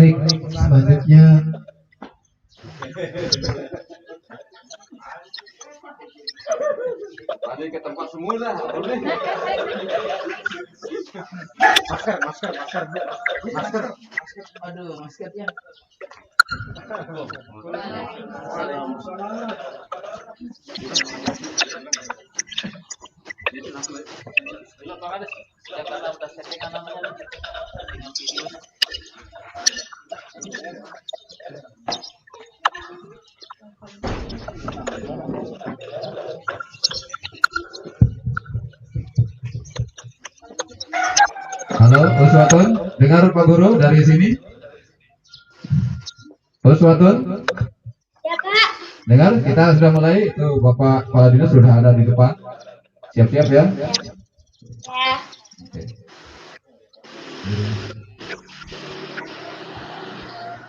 Baik, selanjutnya Balik ke tempat semula. Masker. Aduh, maskernya. halo Uswatun, dengar Pak Guru dari sini? Uswatun, Ya Kak. dengar? Kita sudah mulai. Itu Bapak Kepala Dinas sudah ada di depan. Siap-siap ya. Ya. Oke.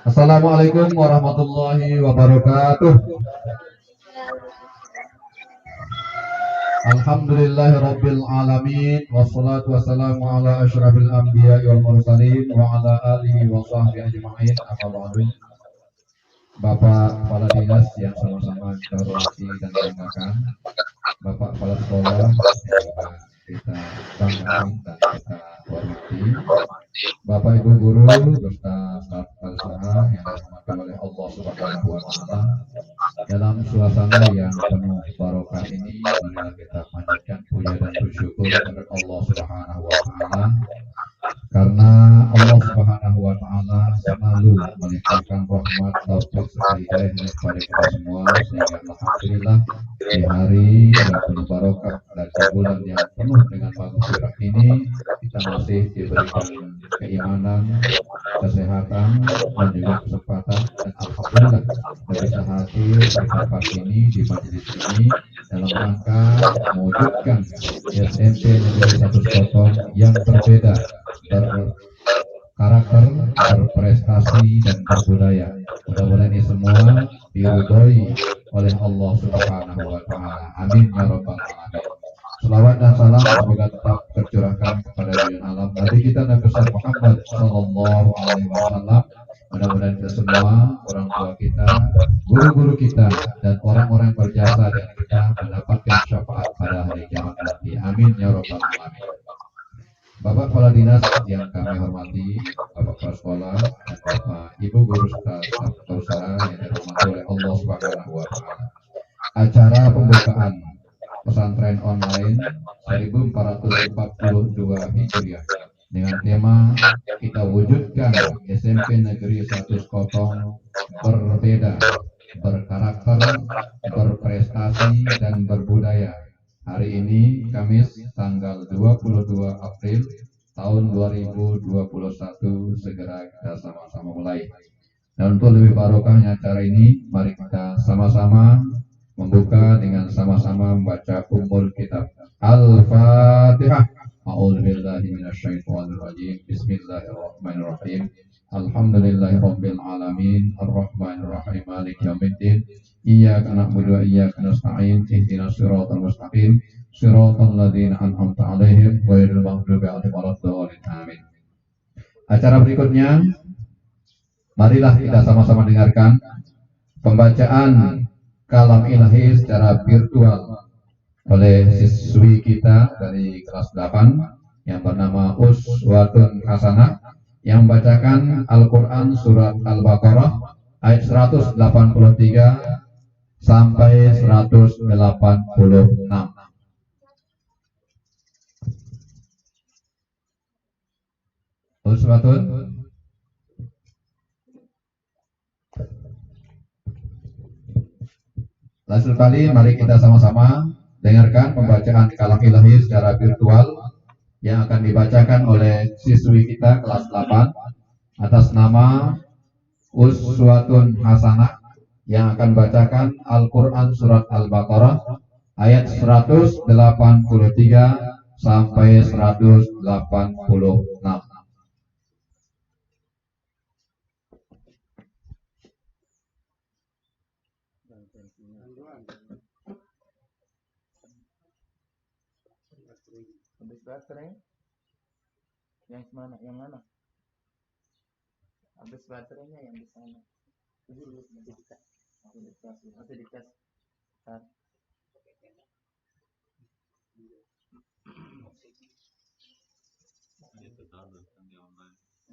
Assalamualaikum warahmatullahi wabarakatuh. Alhamdulillahirabbil alamin wassalatu wassalamu ala asyrafil anbiya'i wal mursalin wa ala alihi wa sahbihi ajma'in. Amma ba'du. Bapak Kepala Dinas yang sama-sama kita hormati dan banggakan, Bapak Kepala Sekolah yang juga kita banggakan dan kita hormati, Bapak Ibu Guru beserta staf usaha yang dirahmati oleh Allah Subhanahu wa Ta'ala. Dalam suasana yang penuh barokah ini, marilah kita panjatkan puja dan bersyukur kepada Allah Subhanahu wa Ta'ala, karena Allah Subhanahu wa Ta'ala selalu melimpahkan rahmat, taufik, serta hidayah kepada kita semua, sehingga alhamdulillah di hari yang penuh barokah dan di bulan yang penuh dengan maghfirah ini, kita masih diberikan keimanan, kesehatan, dan juga kesempatan, dan alhamdulillah bisa hadir pada pagi ini di majelis ini dalam rangka mewujudkan SMP Negeri 1 Sekotong yang berbeda, berkarakter, berprestasi, dan berbudaya. Mudah-mudahan ini semua diridhoi oleh Allah Subhanahu wa Ta'ala. Amin ya rabbal alamin. Selawat dan salam semoga tetap tercurahkan kepada junjungan alam Nabi kita Nabi besar Muhammad sallallahu alaihi wasallam. Mudah-mudahan kita semua, orang tua kita, guru-guru kita, dan orang-orang berjasa dan kita mendapatkan syafaat pada hari kiamat nanti. Amin ya rabbal alamin. Bapak Kepala Dinas yang kami hormati, Bapak Kepala Sekolah, dan Bapak Ibu Guru serta staf usaha yang dirahmati oleh Allah Subhanahu wa Ta'ala. Acara pembukaan pesantren online 1442 Hijriah dengan tema kita wujudkan SMP Negeri 1 Sekotong berbeda, berkarakter, berprestasi, dan berbudaya. Hari ini Kamis tanggal 22 April tahun 2021, segera kita sama-sama mulai. Dan untuk lebih barokahnya acara ini, mari kita sama-sama membuka dengan sama-sama membaca ummul kitab. Al-Fatihah. A'udzubillahi minasyaitonirrajim. Bismillahirrahmanirrahim. Alhamdulillahirabbil alamin, arrahmanirrahim, maliki yaumiddin. Iyyaka na'budu wa iyyaka nasta'in. Ihdinas siratal mustaqim. Siratal ladzina an'amta 'alaihim ghairil maghdubi 'alaihim waladdallin. Amin. Acara berikutnya, marilah kita sama-sama dengarkan pembacaan kalam ilahi secara virtual oleh siswi kita dari kelas 8 yang bernama Uswatun Hasanah, yang membacakan Al-Quran surat Al-Baqarah ayat 183 sampai 186. Uswatun. Langsung kali, mari kita sama-sama dengarkan pembacaan kalam ilahi secara virtual yang akan dibacakan oleh siswi kita kelas 8 atas nama Uswatun Hasanah, yang akan bacakan Al-Quran surat Al-Baqarah ayat 183 sampai 186. Habis baterai. Yang mana? Yang mana? Habis baterainya yang di sana. Dulu masih dicas. Masih dicas.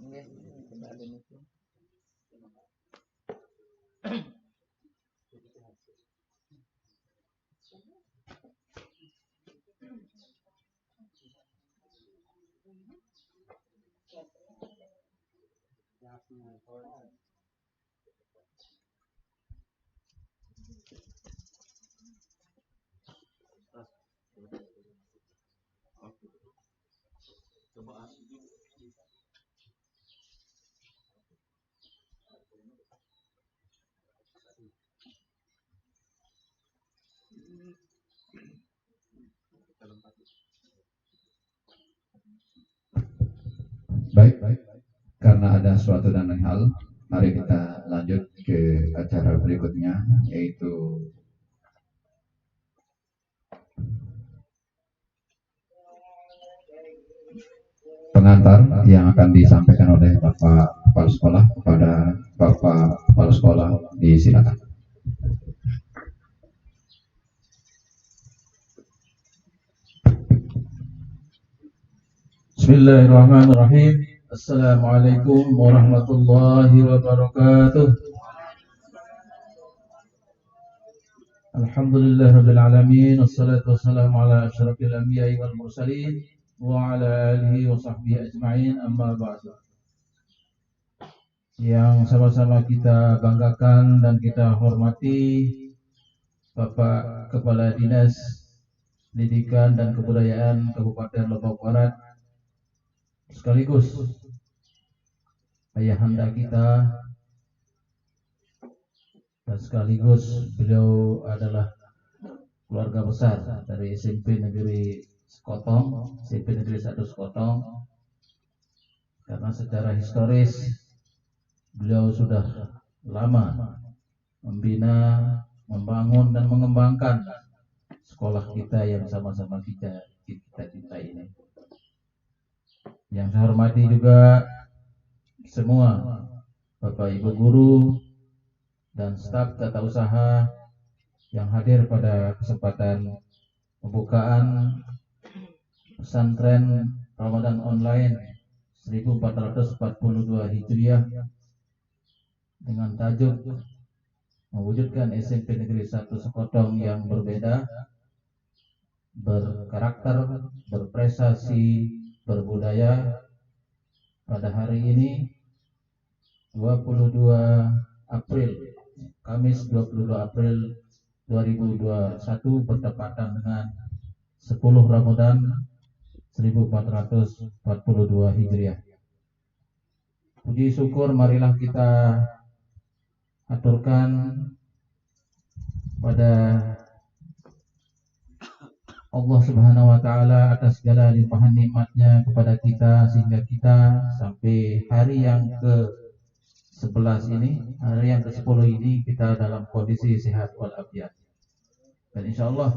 Iya, tidak ada itu. Baik, karena ada suatu dan lain hal, mari kita lanjut ke acara berikutnya, yaitu pengantar yang akan disampaikan oleh Bapak Kepala Sekolah kepada Bapak Kepala Sekolah. Disilakan. Bismillahirrahmanirrahim. Assalamualaikum warahmatullahi wabarakatuh. Alhamdulillahirabbil alamin, wassalatu wassalamu ala asyrafil anbiya'i wal mursalin wa ala alihi wa sahbihi ajma'in, amma ba'du. Yang sama-sama kita banggakan dan kita hormati Bapak Kepala Dinas Pendidikan dan Kebudayaan Kabupaten Lombok Barat, sekaligus ayahanda kita, dan sekaligus beliau adalah keluarga besar dari SMP Negeri Sekotong, SMP Negeri 1 Sekotong, karena secara historis beliau sudah lama membina, membangun dan mengembangkan sekolah kita yang sama-sama kita cintai ini. Yang saya hormati juga semua Bapak Ibu guru dan staf tata usaha yang hadir pada kesempatan pembukaan pesantren Ramadan online 1442 Hijriah dengan tajuk mewujudkan SMP Negeri 1 Sekotong yang berbeda, berkarakter, berprestasi, berbudaya. Pada hari ini 22 April, Kamis 22 April 2021 bertepatan dengan 10 Ramadan 1442 Hijriah. Puji syukur marilah kita aturkan pada Allah Subhanahu wa Ta'ala atas segala limpahan nikmatnya kepada kita, sehingga kita sampai hari yang ke-11 ini, hari yang ke-10 ini, kita dalam kondisi sehat walafiat. Dan insya Allah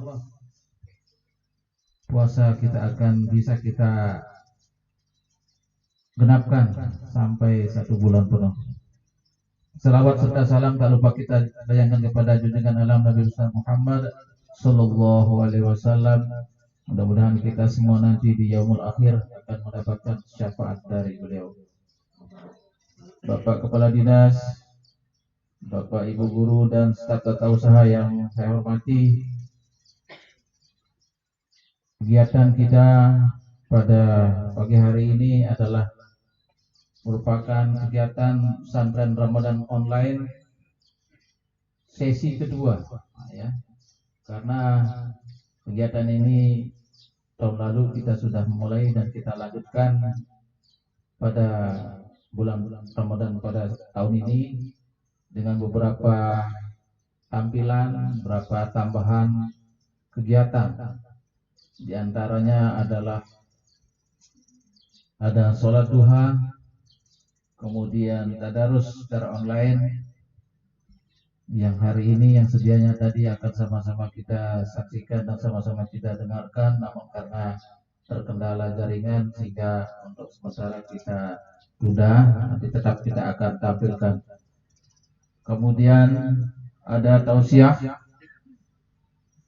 puasa kita akan bisa kita genapkan sampai 1 bulan penuh. Selawat serta salam tak lupa kita bayangkan kepada junjungan alam Nabi Muhammad Sallallahu Alaihi Wasallam. Mudah-mudahan kita semua nanti di yaumul akhir akan mendapatkan syafaat dari beliau. Bapak Kepala Dinas, Bapak Ibu Guru dan staf tata usaha yang saya hormati, kegiatan kita pada pagi hari ini adalah merupakan kegiatan pesantren Ramadan online sesi kedua, ya. Karena kegiatan ini tahun lalu kita sudah memulai dan kita lanjutkan pada bulan Ramadan pada tahun ini dengan beberapa tampilan, beberapa tambahan kegiatan. Di antaranya adalah ada sholat duha, kemudian tadarus secara online, yang hari ini yang sedianya tadi akan sama-sama kita saksikan dan sama-sama kita dengarkan, namun karena terkendala jaringan sehingga untuk sementara kita sudah, nanti tetap kita akan tampilkan. Kemudian ada tausiah,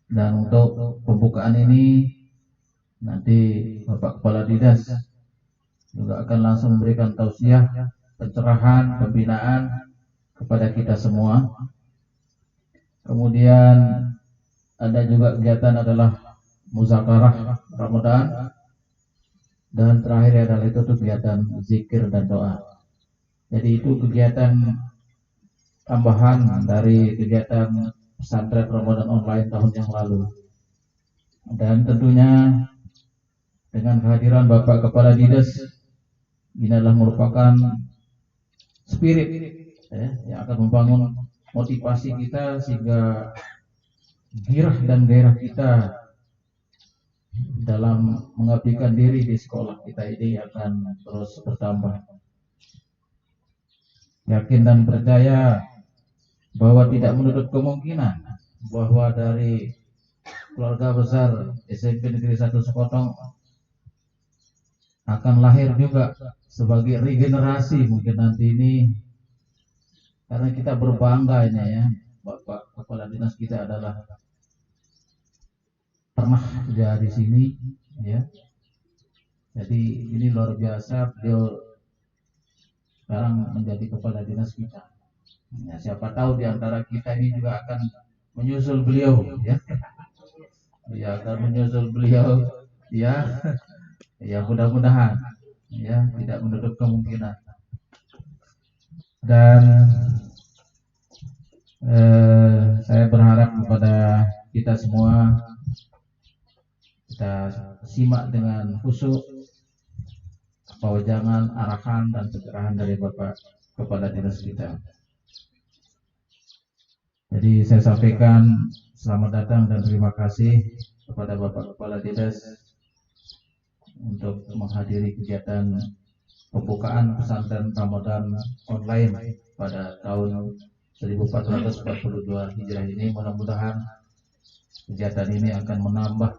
dan untuk pembukaan ini nanti Bapak Kepala Dinas juga akan langsung memberikan tausiah, pencerahan, pembinaan kepada kita semua. Kemudian ada juga kegiatan adalah muzakarah Ramadan, dan terakhir adalah itu kegiatan zikir dan doa. Jadi itu kegiatan tambahan dari kegiatan pesantren Ramadan online tahun yang lalu. Dan tentunya dengan kehadiran Bapak Kepala Dinas, ini adalah merupakan spirit yang akan membangun motivasi kita sehingga girah dan gairah kita dalam mengabdikan diri di sekolah kita ini akan terus bertambah. Yakin dan percaya bahwa tidak menutup kemungkinan bahwa dari keluarga besar SMP Negeri 1 Sekotong akan lahir juga sebagai regenerasi mungkin nanti ini, karena kita berbangga ini ya, Bapak Kepala Dinas kita adalah pernah kerja di sini ya. Jadi ini luar biasa, beliau sekarang menjadi Kepala Dinas kita. Ya, siapa tahu di antara kita ini juga akan menyusul beliau ya. Ya, akan menyusul beliau ya. Ya, mudah-mudahan ya, tidak menutup kemungkinan. Dan saya berharap kepada kita semua, kita simak dengan khusyuk pawajangan, arahan dan pencerahan dari Bapak Kepala Dinas kita. Jadi saya sampaikan selamat datang dan terima kasih kepada Bapak Kepala Dinas untuk menghadiri kegiatan pembukaan pesantren Ramadan online pada tahun 1442 Hijrah ini. Mudah-mudahan kegiatan ini akan menambah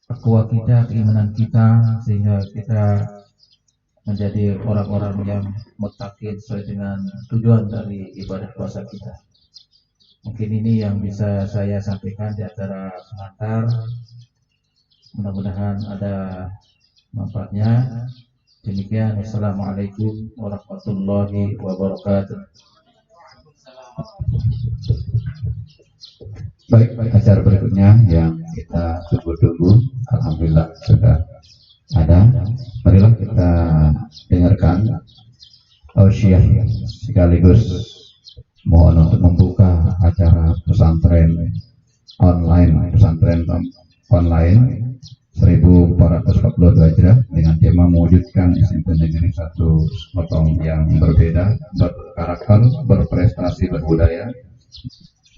takwa kita, keimanan kita, sehingga kita menjadi orang-orang yang muttaqin sesuai dengan tujuan dari ibadah puasa kita. Mungkin ini yang bisa saya sampaikan di acara pengantar. Mudah-mudahan ada manfaatnya. Demikian, wassalamualaikum warahmatullahi wabarakatuh. Baik, acara berikutnya yang kita tunggu-tunggu, alhamdulillah sudah ada. Marilah kita dengarkan tausiah sekaligus mohon untuk membuka acara pesantren online 1442 Hijrah dengan tema mewujudkan SMP Negeri 1 Sekotong yang berbeda, berkarakter, berprestasi, berbudaya.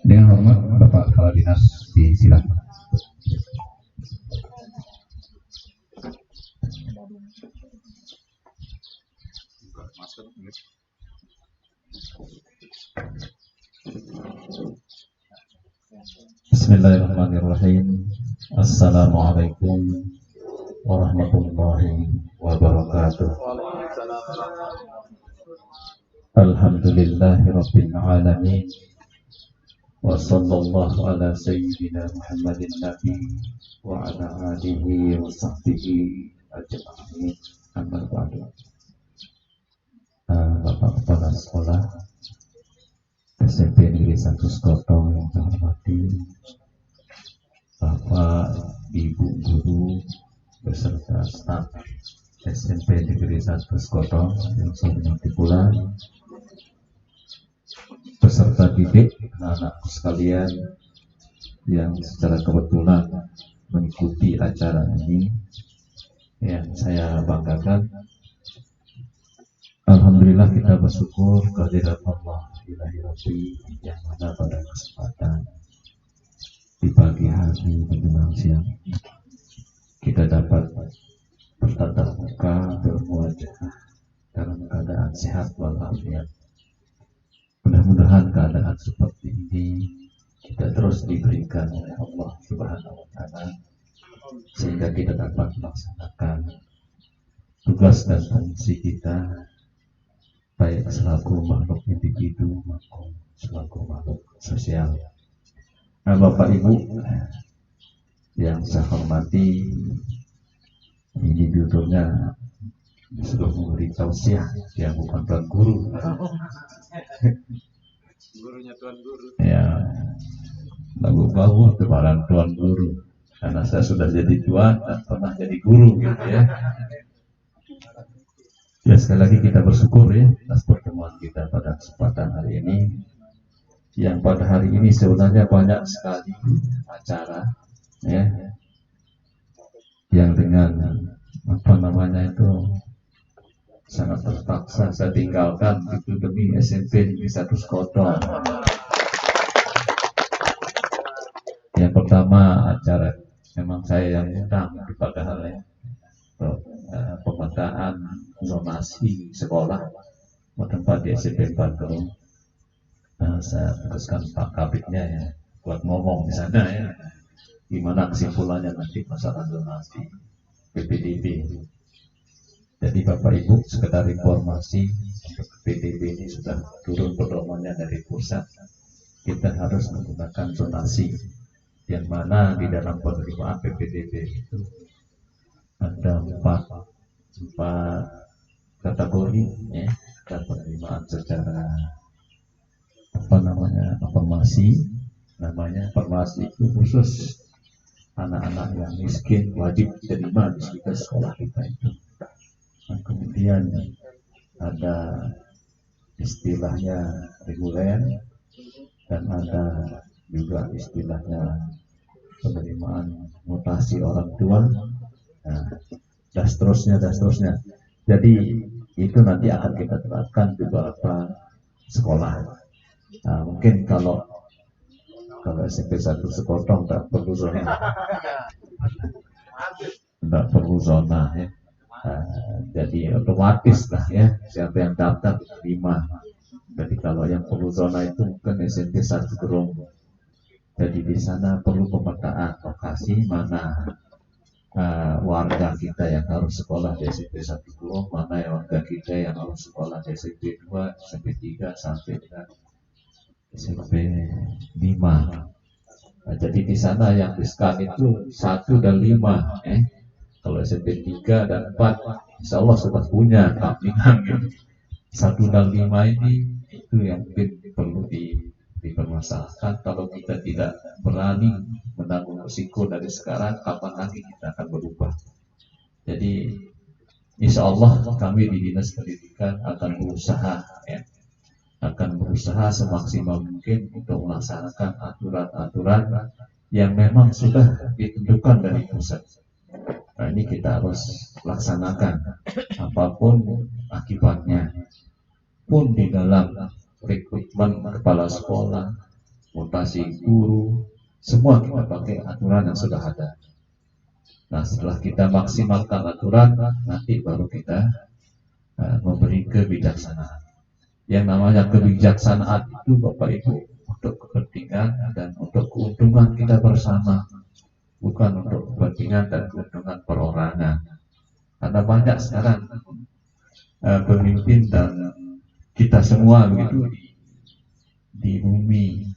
Dengan hormat Bapak Kepala Dinas, disilakan. Bismillahirrahmanirrahim. Assalamualaikum warahmatullahi wabarakatuh. Alhamdulillahirabbil alamin. Wa sallallahu ala sayyidina Muhammadin nabi wa ala alihi wa sahbihi ajma'in. Amma ba'du. Bapak Kepala Sekolah SMP Negeri 1 Sekotong yang saya hormati, Bapak, Ibu guru beserta staf SMP Negeri 1 Sekotong yang saya hormati pula, peserta didik, anak-anakku sekalian yang secara kebetulan mengikuti acara ini yang saya banggakan. Alhamdulillah kita bersyukur kehadirat Allah Ilahi Rabbi yang mana pada kesempatan di pagi hari menjelang siang kita dapat bertatap muka, berwajah dalam keadaan sehat walafiat. Mudah-mudahan keadaan seperti ini kita terus diberikan oleh Allah Subhanahu wa Ta'ala sehingga kita dapat melaksanakan tugas dan fungsi kita baik selaku makhluk individu maupun selaku makhluk sosial. Nah, Bapak Ibu yang saya hormati, ini judulnya disuruh memberi tausiah, yang bukan tuan guru. Gurunya tuan guru. Ya, lagu-lagu kebaran tuan guru. Karena saya sudah jadi tuan dan pernah jadi guru, gitu ya. Ya, sekali lagi kita bersyukur ya atas pertemuan kita pada kesempatan hari ini. Yang pada hari ini sebenarnya banyak sekali acara ya yang dengan itu sangat terpaksa saya tinggalkan itu demi SMP Negeri 1 Sekotong. Yang pertama acara memang saya yang undang kepada hal ya pemetaan zonasi sekolah bertempat di SMP Bandung. Saya tugaskan Pak Kabitnya ya buat ngomong di sana ya gimana kesimpulannya nanti masalah zonasi PPDB. Jadi Bapak Ibu sekedar informasi untuk PPDB ini sudah turun pedomannya dari pusat. Kita harus menggunakan zonasi yang mana di dalam penerimaan PPDB itu ada empat kategori ya, dan penerimaan secara informasi. Namanya informasi itu khusus anak-anak yang miskin wajib diterima di sekitar sekolah kita itu. Nah, kemudian ada istilahnya reguler dan ada juga istilahnya penerimaan mutasi orang tua, nah, dan seterusnya. Jadi itu nanti akan kita terapkan di beberapa sekolah. Nah, mungkin kalau SMP 1 Sekotong tidak perlu zona ya. Jadi otomatis lah ya siapa yang daftar diterima. Jadi kalau yang perlu zona itu bukan SMP 1 Gerong. Jadi di sana perlu pemetaan lokasi mana warga kita yang harus sekolah di SMP 1 Gerong, mana warga kita yang harus sekolah di SMP 2, SMP 3 sampai dengan SMP 5. Nah, jadi di sana yang diskan itu 1 dan 5 Kalau SMP 3 dan 4 insya Allah sudah punya kampingan gitu. 1 dan 5 ini itu yang mungkin perlu dipermasalahkan. Kalau kita tidak berani menanggung risiko dari sekarang, kapan lagi kita akan berubah. Jadi insya Allah kami di Dinas Pendidikan akan berusaha semaksimal mungkin untuk melaksanakan aturan-aturan yang memang sudah ditentukan dari pusat. Nah, ini kita harus laksanakan apapun akibatnya. Pun di dalam rekrutmen kepala sekolah, mutasi guru, semua kita pakai aturan yang sudah ada. Nah, setelah kita maksimalkan aturan, nanti baru kita memberi kebijaksanaan. Yang namanya kebijaksanaan itu Bapak Ibu untuk kepentingan dan untuk keuntungan kita bersama, bukan untuk kepentingan dan keuntungan perorangan. Karena banyak sekarang pemimpin dan kita semua begitu di bumi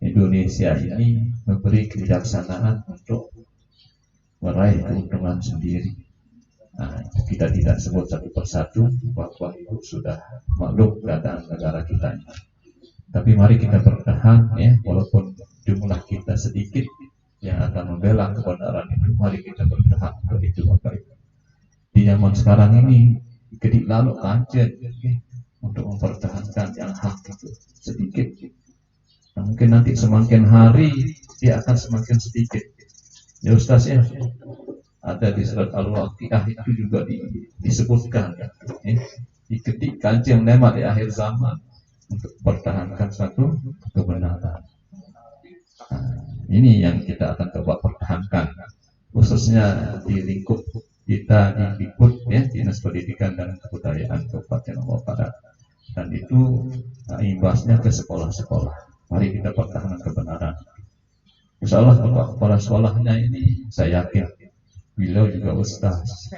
Indonesia ini memberi kebijaksanaan untuk meraih keuntungan sendiri. Nah, kita tidak sebut satu persatu, Bapak Ibu sudah maklum keadaan negara kita ini. Tapi mari kita bertahan ya, walaupun jumlah kita sedikit yang akan membela kebenaran itu, mari kita bertahan untuk itu Bapak Ibu. Di zaman sekarang ini kedik lalu kancet untuk mempertahankan yang hak itu sedikit. Nah, mungkin nanti semakin hari dia akan semakin sedikit. Ya Ustaz ya. Ada di surat Al-Waqiah itu juga disebutkan ya. Diketik kancing nemat di akhir zaman untuk mempertahankan satu kebenaran. Nah, ini yang kita akan coba pertahankan, khususnya di lingkup kita di Dikbud ya, Dinas Pendidikan dan Kebudayaan Kabupaten Lombok Barat. Dan itu imbasnya ke sekolah-sekolah. Mari kita pertahankan kebenaran. Insya Allah kepala sekolahnya ini saya yakin beliau juga ustaz.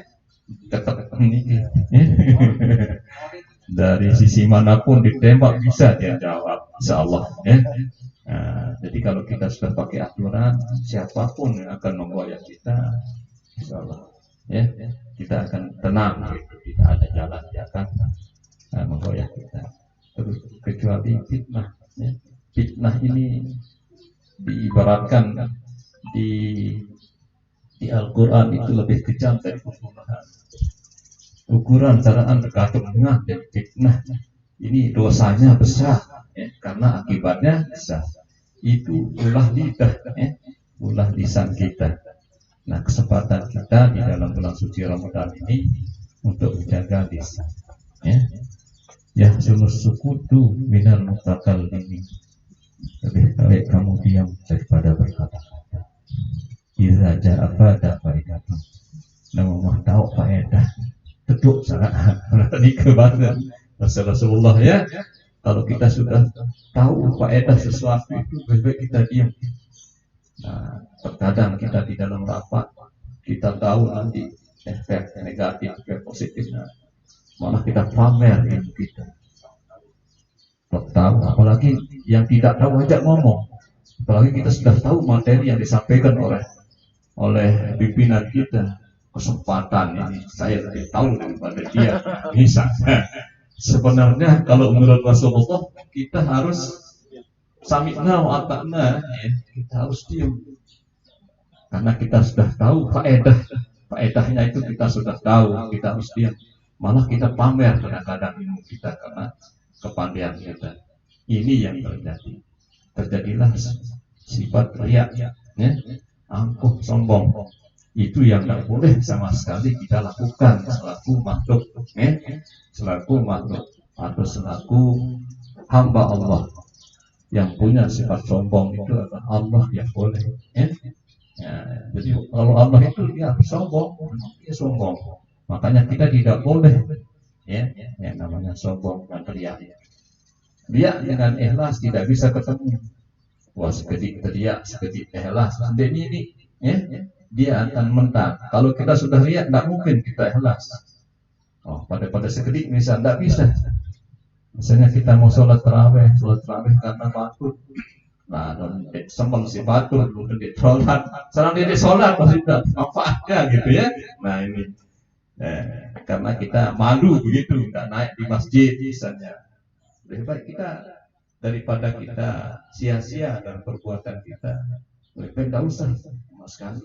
Tetap ini dari sisi manapun ditembak bisa dia jawab, insya Allah ya. Nah, jadi kalau kita sudah pakai aturan, siapapun yang akan memboyong kita, insya Allah ya, kita akan tenang gitu. Tidak ada jalan yang akan memboyong kita. Terus kecuali fitnah ya. Fitnah ini diibaratkan di Al-Quran itu lebih kejam dari pembunuhan. Ukuran caraan kegaduhan dan fitnah ini dosanya besar ya, karena akibatnya besar. Itu ulah lidah ya, ulah lisan kita. Nah, kesempatan kita di dalam bulan suci Ramadan ini untuk menjaga lisan ya. Ya sunus sukutu minal mutakallimin. Lebih baik kamu diam daripada berkata-kata. Iza ja'a pada faedatun. Nama tahu faedah. Duduk sangat berarti kebangan Rasulullah ya. Kalau kita sudah tahu faedah sesuatu itu, lebih baik kita diam. Nah, terkadang kita di dalam rapat kita tahu nanti efek negatif, efek positifnya, malah kita pamer ilmu kita. Tahu, apalagi yang tidak tahu aja ngomong. Apalagi kita sudah tahu materi yang disampaikan oleh pimpinan kita. Kesempatan ini saya lebih tahu daripada dia bisa. Sebenarnya kalau menurut Rasulullah kita harus sami'na wa ata'na ya, kita harus diam karena kita sudah tahu faedahnya itu kita sudah tahu, kita harus diam. Malah kita pamer kadang-kadang ilmu kita karena kepandaian kita. Ini yang terjadilah sifat riya ya, angkuh sombong. Itu yang tidak boleh sama sekali kita lakukan selaku makhluk atau selaku hamba Allah. Yang punya sifat sombong itu adalah Allah yang boleh ya. Jadi kalau Allah itu dia sombong, dia sombong. Makanya kita tidak boleh ya, yang namanya sombong dan teriak. Dia dengan ikhlas tidak bisa ketemu. Wah, sekedik teriak, sekedik ikhlas. Dan ini ya, dia akan mentak. Kalau kita sudah riak, tidak mungkin kita ikhlas. Oh, pada sekedik misal tidak bisa. Misalnya kita mau sholat tarawih karena batul. Nah, sembel si batul, kemudian di sholat. Sekarang dia di sholat pasti tidak manfaatnya gitu ya. Nah ini karena kita malu begitu, tidak naik di masjid misalnya. Lebih baik kita daripada kita sia-sia dalam perbuatan kita, lebih baik tidak usah sama sekali.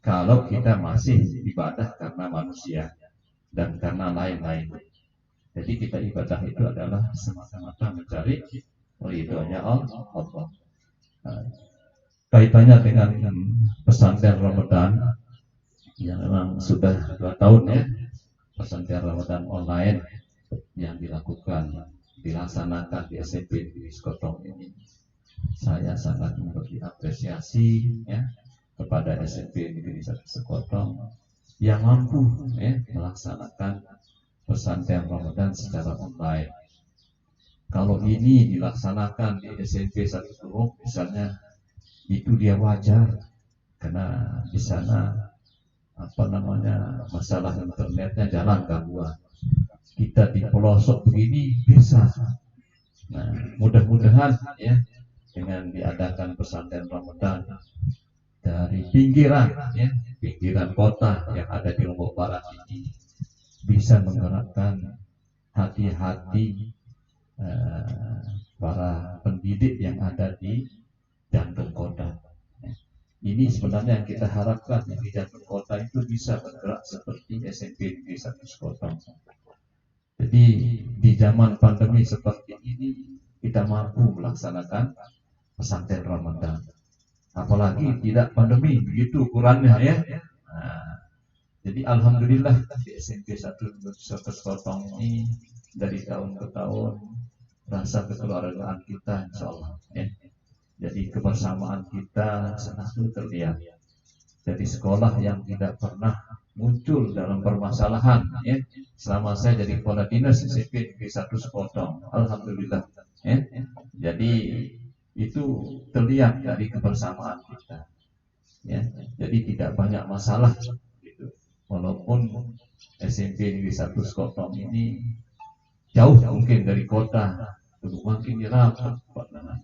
Kalau kita masih ibadah karena manusia dan karena lain-lain. Jadi kita ibadah itu adalah semata-mata mencari ridhonya Allah. Kaitannya dengan pesantren Ramadan yang memang sudah 2 tahun ya, pesantren Ramadan online yang dilaksanakan di SMP di Sekotong ini. Saya sangat memberi apresiasi ya kepada SMP Negeri 1 Sekotong yang mampu ya melaksanakan pesantren Ramadan secara online. Kalau ini dilaksanakan di SMP 1 Turuk misalnya, itu dia wajar karena di sana masalah internetnya jalan gangguan. Kita di pelosok begini bisa. Nah, mudah-mudahan ya dengan diadakan pesantren Ramadan dari pinggiran kota yang ada di Lombok Barat ini bisa menggerakkan hati-hati para pendidik yang ada di jantung kota. Ini sebenarnya yang kita harapkan yang di jantung kota itu bisa bergerak seperti SMP di 1 Sekotong. Jadi di zaman pandemi seperti ini kita mampu melaksanakan pesantren Ramadan. Apalagi tidak pandemi, begitu ukurannya ya. Nah, jadi alhamdulillah di SMP 1 Sekotong ini dari tahun ke tahun rasa kekeluargaan kita insya Allah ya. Jadi kebersamaan kita selalu terlihat. Jadi sekolah yang tidak pernah muncul dalam permasalahan ya. Selama saya jadi kepala dinas SMP di 1 Sekotong, alhamdulillah ya. Jadi itu terlihat dari kebersamaan kita ya. Jadi tidak banyak masalah walaupun SMP Negeri 1 Skotong ini jauh mungkin dari kota, makin dirapat Pak Nana.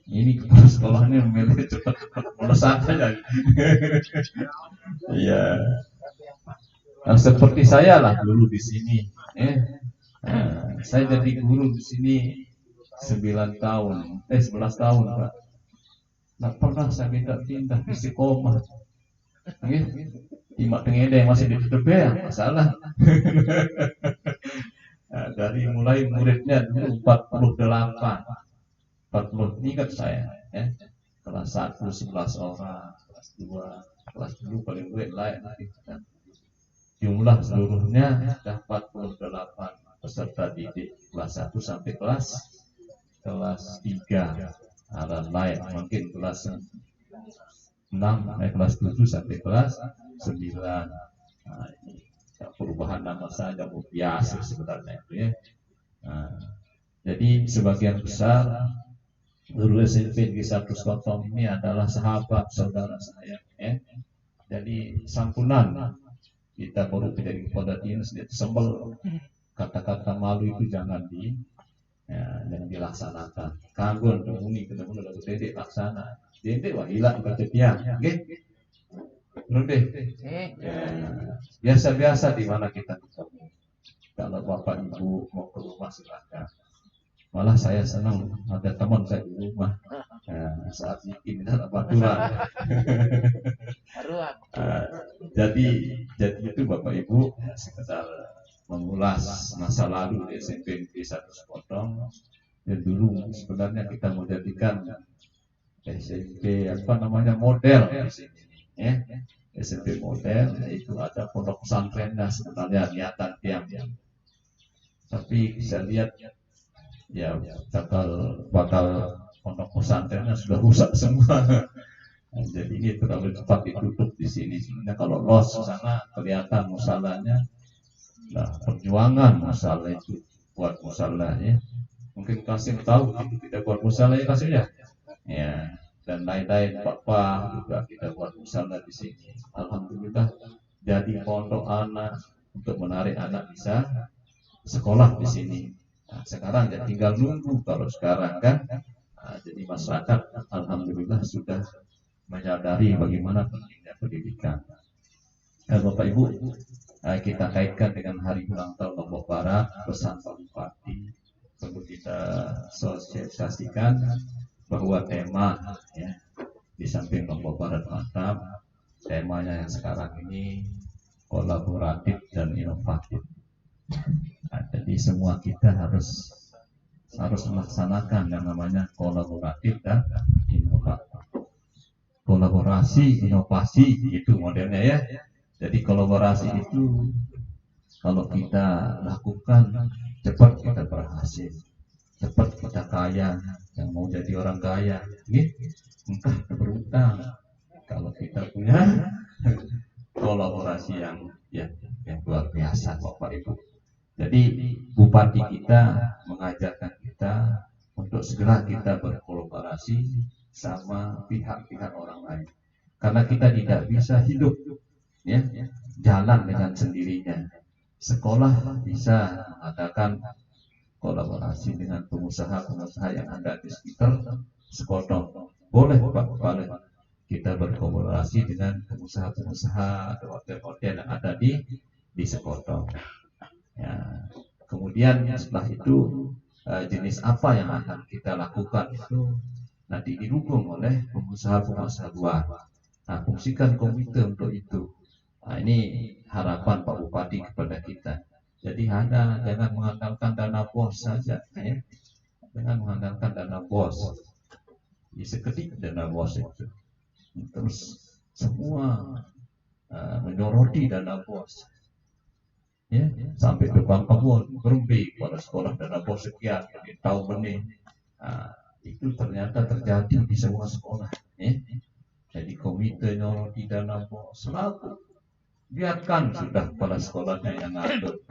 Ini kepala sekolahnya memilih cepat melesat saja. Iya. Nah, seperti saya lah dulu di sini. Saya jadi guru di sini 11 tahun Pak. Nggak pernah saya minta pindah di Istiqomah. Imak tengede yang masih ditutup ya, masalah. Nah, dari mulai muridnya dulu 40 ingat saya, kelas 1 11 orang, kelas 2, kelas dulu paling murid lain. Jumlah seluruhnya ada 48 peserta didik kelas 1 sampai kelas 3. Ada lain mungkin kelas 6, kelas 7 sampai kelas 9. Nah, ini perubahan nama saja biasa sebenarnya itu ya. Nah, jadi sebagian besar guru SMP Negeri 1 Skotong ini adalah sahabat saudara saya. Jadi santunan kita baru menjadi kepada dinas sembel kata-kata malu itu jangan dilaksanakan. Kagum temuni ketemu lalu dedek laksana. Dedek wah hilang bercepian. Biasa-biasa di mana kita ketemu. Kalau bapak ibu mau ke rumah silakan. Malah saya senang ada teman saya di rumah. Saat ini dalam aturan. Jadi itu bapak ibu sekedar mengulas masa lalu di SMP Negeri 1 Skotong. Ya dulu sebenarnya kita mau jadikan SMP model di sini. SMP model itu ada pondok pesantrennya sebenarnya niatan tiang. Tapi saya lihat ya bakal pondok pesantrennya sudah rusak semua. Jadi ini terlalu cepat ditutup di sini. Sebenarnya kalau los sana kelihatan musalahnya. Nah, perjuangan masalah itu buat musalahnya. Mungkin Kasim tahu itu kita buat musalahnya Kasim ya. Ya. Dan lain-lain Bapak juga kita buat musalah di sini. Alhamdulillah jadi pondok anak untuk menarik anak bisa sekolah di sini. Nah, sekarang ya tinggal nunggu kalau sekarang kan. Nah, jadi masyarakat alhamdulillah sudah menyadari bagaimana pentingnya pendidikan. Bapak Ibu, kita kaitkan dengan hari ulang tahun Lombok Barat, pesan Pak Bupati perlu kita sosialisasikan bahwa tema di samping Lombok Barat mantap, temanya yang sekarang ini kolaboratif dan inovatif. Nah, jadi semua kita harus melaksanakan yang namanya kolaboratif dan inovatif. Kolaborasi, inovasi itu modelnya ya. Jadi kolaborasi itu kalau kita lakukan cepat kita berhasil, cepat kita kaya. Yang mau jadi orang kaya, entah berutang. Kalau kita punya kolaborasi yang luar biasa, Bapak Ibu. Jadi Bupati kita mengajarkan kita untuk segera kita berkolaborasi sama pihak-pihak orang lain. Karena kita tidak bisa hidup jalan dengan sendirinya. Sekolah bisa mengadakan kolaborasi dengan pengusaha-pengusaha yang ada di sekitar Skotong. Boleh Pak, boleh. Kita berkolaborasi dengan pengusaha-pengusaha atau hotel-hotel yang ada di Skotong. Ya. Kemudian setelah itu jenis apa yang akan kita lakukan itu nanti didukung oleh pengusaha-pengusaha luar. Nah, fungsikan komite untuk itu. Nah, ini harapan Pak Bupati kepada kita. Jadi jangan mengandalkan dana bos saja, Jangan mengandalkan dana bos. Seketik dana bos itu. Terus semua menyoroti dana bos. Sampai tukang kebun berhenti pada sekolah dana bos sekian, tahu benih. Itu ternyata terjadi di semua sekolah. Jadi komite nyoroti dana bos selaku biarkan sudah pada sekolahnya yang ngatur.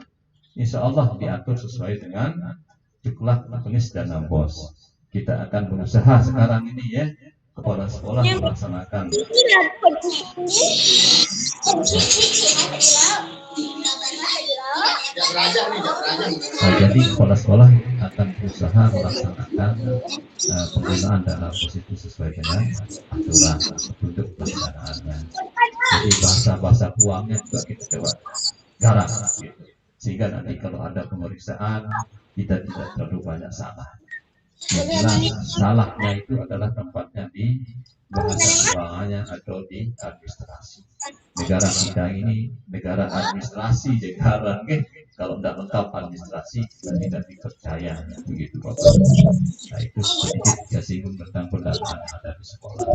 Insya Allah diatur sesuai dengan jumlah jenis dana bos. Kita akan berusaha sekarang ini kepala sekolah melaksanakan jadi kepala sekolah akan berusaha melaksanakan penggunaan dana positif sesuai dengan aturan petunjuk pelaksanaannya. Jadi bahasa uangnya juga kita coba garap gitu. Sehingga nanti kalau ada pemeriksaan kita tidak terlalu banyak salah. Yang salahnya itu adalah tempatnya di bahasa keuangannya atau di administrasi. Negara kita ini negara administrasi, negara kalau tidak lengkap administrasi dan tidak dipercaya begitu Bapak. Nah itu sedikit ya singgung tentang pendataan ada di sekolah.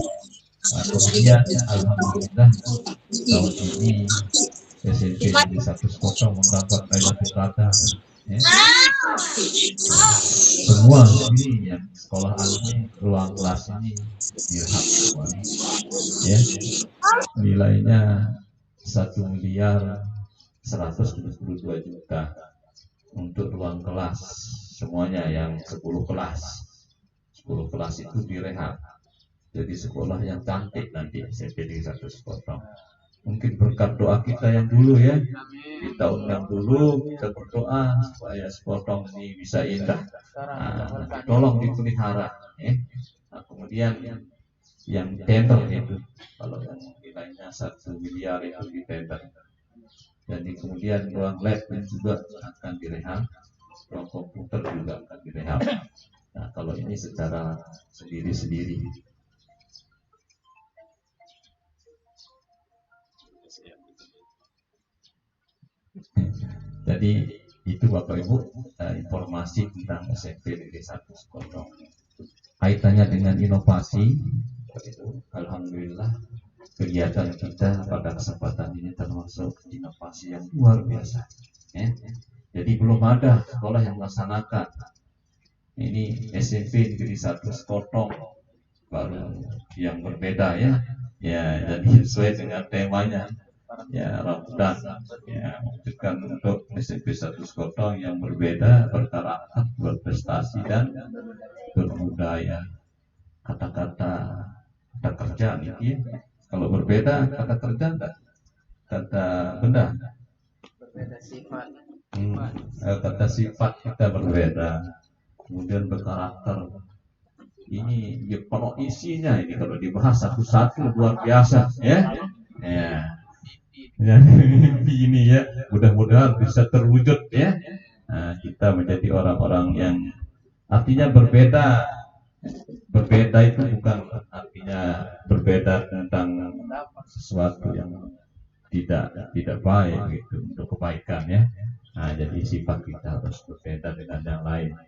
Nah, kemudian alhamdulillah tahun ini SMP di satu sekolah mendapat Lailatul Qadar. Ya. Semua ini yang sekolah ini ruang kelas ini dirham semuanya. Ya. Nilainya 1.122.000.000 untuk ruang kelas semuanya yang 10 kelas. 10 kelas itu direhab. Jadi sekolah yang cantik nanti SMP di satu sekolah. Mungkin berkat doa kita yang dulu ya, di tahun yang dulu kita berdoa supaya sepotong ini bisa indah. Nah, tolong dipelihara. Nah, kemudian yang tender itu, kalau yang nilainya 1 miliar itu di tender. Jadi kemudian ruang lab juga akan direhab, ruang komputer juga akan direhab. Nah, kalau ini secara sendiri-sendiri. Jadi itu Bapak Ibu informasi tentang SMP Negeri 1 Sekotong. Kaitannya dengan inovasi, alhamdulillah kegiatan kita pada kesempatan ini termasuk inovasi yang luar biasa. Jadi belum ada sekolah yang melaksanakan ini SMP Negeri 1 Sekotong baru yang berbeda ya. Ya, jadi sesuai dengan temanya. Ya, Ramadan ya mewujudkan untuk SMP 1 Sekotong yang berbeda, berkarakter, berprestasi dan berbudaya. Kata-kata kerja nih ya. Kalau berbeda kata kerja enggak? Kata benda? Berbeda sifat. Kata sifat kita berbeda. Kemudian berkarakter. Ini ya, penuh isinya ini kalau dibahas satu-satu luar biasa ya. Ya. Ya, ini ya mudah-mudahan bisa terwujud ya. Nah, kita menjadi orang-orang yang artinya berbeda itu bukan artinya berbeda tentang sesuatu yang tidak baik gitu untuk kebaikan ya. Nah, jadi sifat kita harus berbeda dengan yang lain.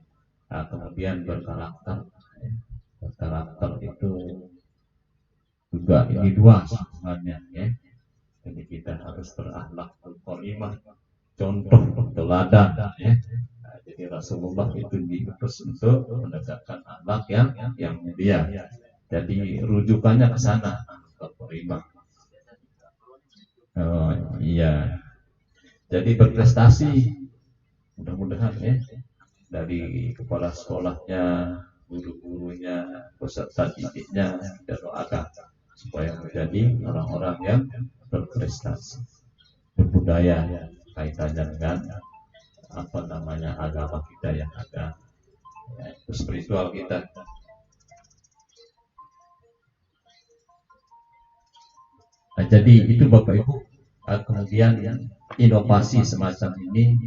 Nah, kemudian berkarakter itu juga ini dua sebenarnya ya. Jadi kita harus berakhlak karimah, contoh teladan ya. Nah, jadi Rasulullah itu diutus untuk menegakkan akhlak yang mulia. Jadi rujukannya ke sana, karimah. Oh iya. Jadi berprestasi mudah-mudahan ya dari kepala sekolahnya, guru-gurunya, peserta didiknya kita doakan supaya menjadi orang-orang yang berprestasi, berbudaya kaitannya dengan agama kita yang ada, ya, spiritual kita. Nah, jadi itu Bapak Ibu. Kemudian inovasi semacam ini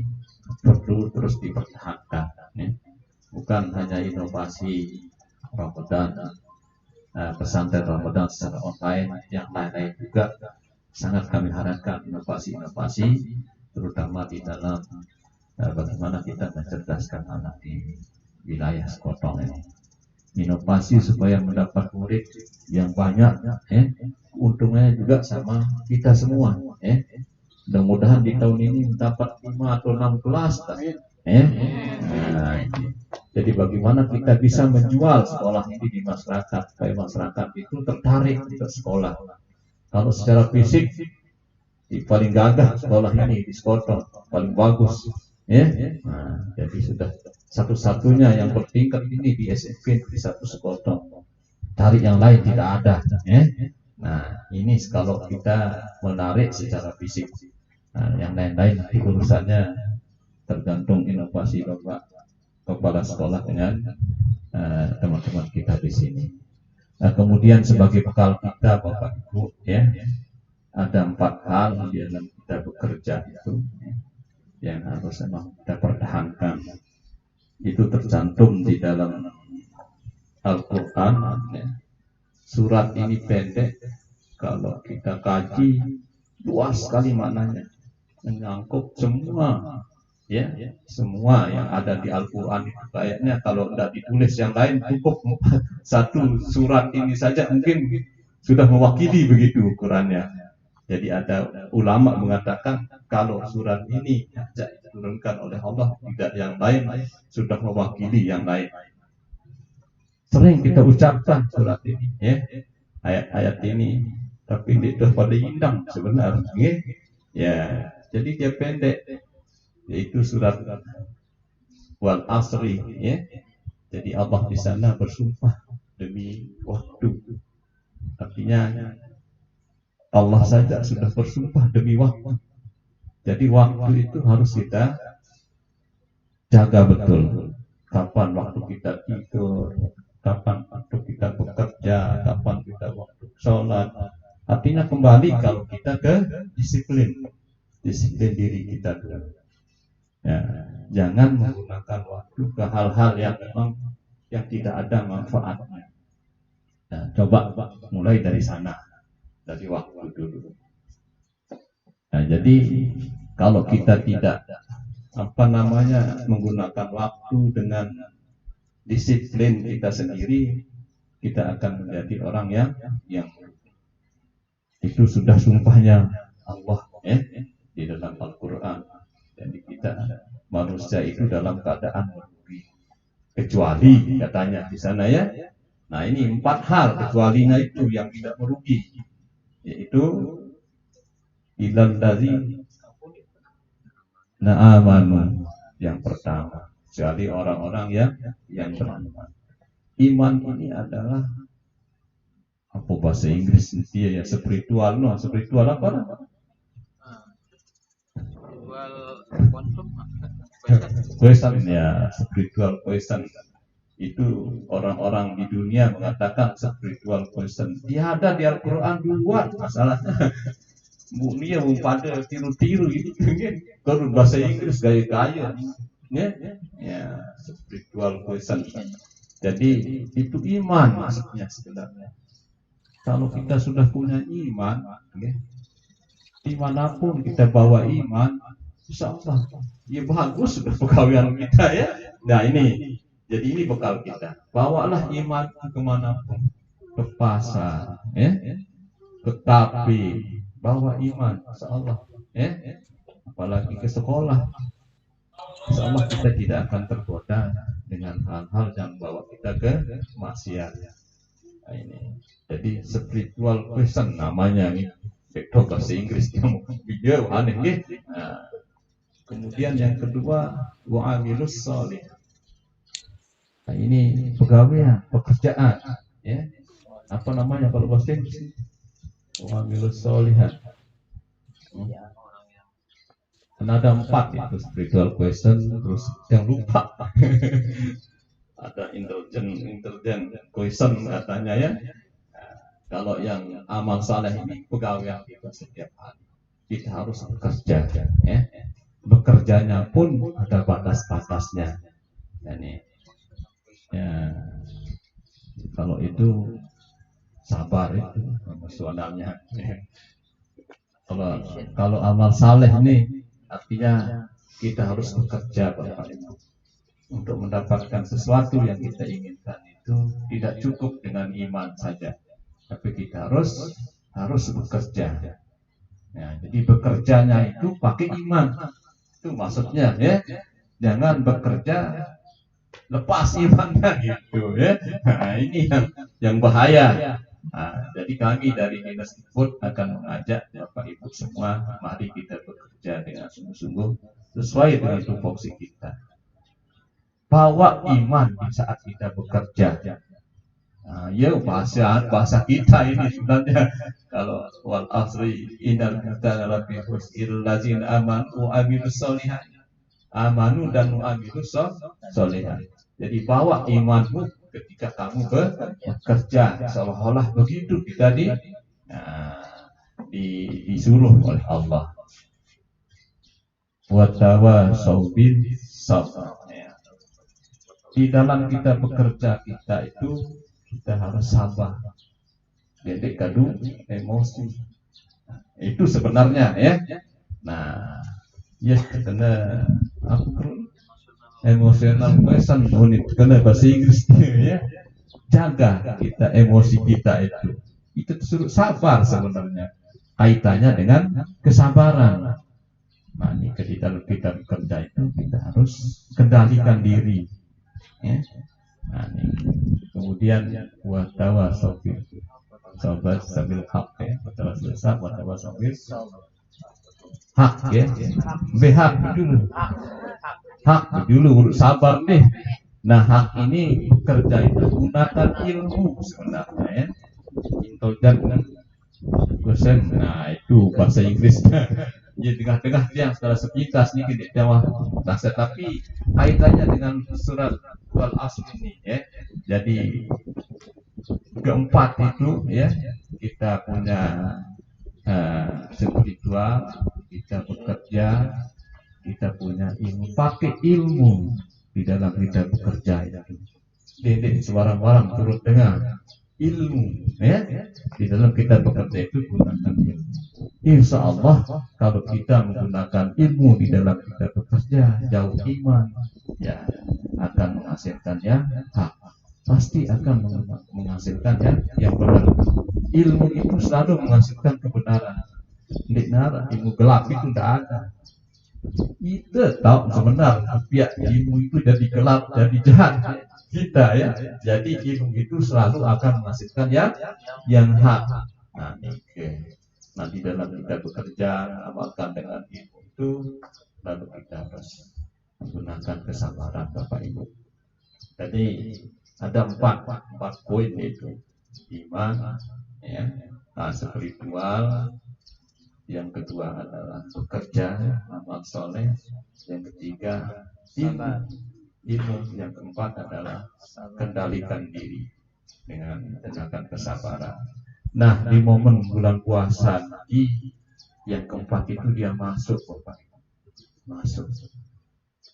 perlu terus dipertahankan. Ya. Bukan hanya inovasi Ramadan, pesantren Ramadan secara online, yang lain-lain juga sangat kami harapkan inovasi-inovasi, terutama di dalam bagaimana kita mencerdaskan anak di wilayah Sekotong ini. Inovasi supaya mendapat murid yang banyak, untungnya juga sama kita semua. Mudah-mudahan di tahun ini mendapat 5 atau 6 kelas. Nah, jadi bagaimana kita bisa menjual sekolah ini di masyarakat supaya masyarakat itu tertarik ke sekolah. Kalau secara fisik paling gagah sekolah ini di Sekotong, paling bagus. Nah, jadi sudah satu-satunya yang bertingkat ini di SMP di 1 Sekotong. cari yang lain tidak ada. Nah, ini kalau kita menarik secara fisik. Nah, yang lain-lain nanti urusannya tergantung inovasi Bapak kepala sekolah dengan teman-teman kita di sini. Nah, kemudian sebagai bekal kita Bapak Ibu, ya, ada 4 hal di dalam kita bekerja itu yang harus memang kita pertahankan. Itu tercantum di dalam Al-Quran. Ya. Surat ini pendek, kalau kita kaji luas sekali maknanya, menyangkut semua, ya, semua yang ada di Al-Quran itu kayaknya kalau tidak ditulis yang lain cukup satu surat ini saja mungkin sudah mewakili begitu ukurannya. Jadi ada ulama mengatakan kalau surat ini diturunkan oleh Allah, tidak yang lain sudah mewakili yang lain. Sering kita ucapkan surat ini, ya, ayat-ayat ini, tapi itu paling indah sebenarnya, ya. Jadi dia pendek, yaitu surat Wal Asri, ya. Jadi Allah di sana bersumpah demi waktu. Artinya Allah saja sudah bersumpah demi waktu. Jadi waktu itu harus kita jaga betul. Kapan waktu kita tidur, kapan waktu kita bekerja, kapan kita waktu sholat. Artinya kembali kalau kita ke disiplin diri kita dulu. Ya, jangan menggunakan waktu ke hal-hal yang memang yang tidak ada manfaatnya. Nah, coba mulai dari sana, dari waktu dulu. Nah, jadi kalau kita tidak menggunakan waktu dengan disiplin kita sendiri, kita akan menjadi orang yang itu sudah sumpahnya Allah, ya, di dalam Al-Quran. Jadi kita manusia itu dalam keadaan merugi, kecuali katanya di sana, ya. Nah, ini 4 hal kecualinya itu yang tidak merugi, yaitu ilal ladzi na'amanu, yang pertama, kecuali orang-orang yang beriman. Iman ini adalah apa bahasa Inggris dia ya, spiritual apa? Question ya, spiritual question. Itu orang-orang di dunia mengatakan spiritual question. Dia ada di Al-Quran duluan, masalahnya. Dia mau pada tiru-tiru itu kan bahasa Inggris gaya-gaya. Ya, spiritual question. Jadi itu iman maksudnya sebenarnya. Kalau kita sudah punya iman, ya, dimanapun kita bawa iman, insya Allah, ya bagus sudah pegawaian kita, ya. Nah ini, jadi ini bekal kita. Bawalah iman kemanapun, ke pasar, ya, ke kafe, bawa iman, insya Allah, ya. Apalagi ke sekolah, insya Allah kita tidak akan tergoda dengan hal-hal yang bawa kita ke maksiat. Nah, ini, jadi spiritual question namanya ini. Itu bahasa Inggris yang video aneh gitu. Nah, kemudian yang kedua wa'amilus sholih. Nah, ini pegawai pekerjaan, ya. Apa namanya kalau bahasa Inggris? Wa'amilus sholihat. Ada 4 itu spiritual question, terus yang lupa. Ada intelligent question katanya, ya. Kalau yang amal saleh ini pegawai kita setiap hari, kita harus bekerja, ya. Bekerjanya pun ada batas-batasnya. Ini, ya, kalau itu sabar itu emosionalnya. Kalau amal saleh ini artinya kita harus bekerja, Bapak Ibu, untuk mendapatkan sesuatu yang kita inginkan. Itu tidak cukup dengan iman saja. Tapi kita harus bekerja. Ya, jadi bekerjanya itu pakai iman. Itu maksudnya, ya. Jangan bekerja lepas imannya gitu, ya. Nah, ini yang bahaya. Nah, jadi kami dari Dinas Food akan mengajak Bapak Ibu semua, mari kita bekerja dengan sungguh-sungguh sesuai dengan tupoksi kita. Bawa iman di saat kita bekerja. Nah, ya bahasa kita ini sebenarnya kalau wal asri innal insana lafi khusr illazina amanu wa amilus sholihat. Amanu dan amilus sholihat. Jadi bawa imanmu ketika kamu bekerja, seolah-olah begitu kita disuruh oleh Allah. Watawasau bis sabr. Di dalam kita bekerja kita itu kita harus sabar. Jadi kadu emosi. Itu sebenarnya ya. Nah, ya karena aku emosional pesan unit karena bahasa Inggris ya. Jaga kita emosi kita itu. Itu disuruh sabar sebenarnya. Kaitannya dengan kesabaran. Nah, ini di dalam kita bekerja itu kita harus kendalikan diri. Ya. Nah, ini. Kemudian watawasau sabar sambil hak ya, watawasau hak ya, behak dulu, hak dulu urus sabar deh. Nah, hak ini bekerja itu gunakan ilmu sebenarnya ya. Intelligent dosen, nah itu bahasa Inggrisnya. Ya tengah-tengah yang secara sepintas nih tidak jawab bahasa, tapi kaitannya dengan surat wal asr ini ya. Jadi keempat itu ya, kita punya spiritual, kita bekerja, kita punya ilmu, pakai ilmu di dalam kita bekerja itu. Dedek suara-suara turut dengar ilmu ya, di dalam kita bekerja itu gunakan ilmu. Insya Allah kalau kita menggunakan ilmu di dalam kita bekerja, jauh iman ya akan menghasilkan yang hak, pasti akan menghasilkan yang benar. Ilmu itu selalu menghasilkan kebenaran. Benar, ilmu gelap itu tidak ada. Itu tahu sebenarnya pihak ilmu itu jadi gelap, jadi jahat kita ya. Jadi ilmu itu selalu akan menghasilkan yang hak. Nah, nah di dalam kita bekerja amalkan dengan ilmu itu, lalu kita harus menggunakan kesabaran Bapak Ibu. Jadi ada empat poin itu: iman, ya, spiritual. Yang kedua adalah bekerja, amal soleh. Yang ketiga ilmu. Yang keempat adalah kendalikan diri dengan menggunakan kesabaran. Nah, di momen bulan puasa nanti yang keempat itu dia masuk, Bapak. Masuk.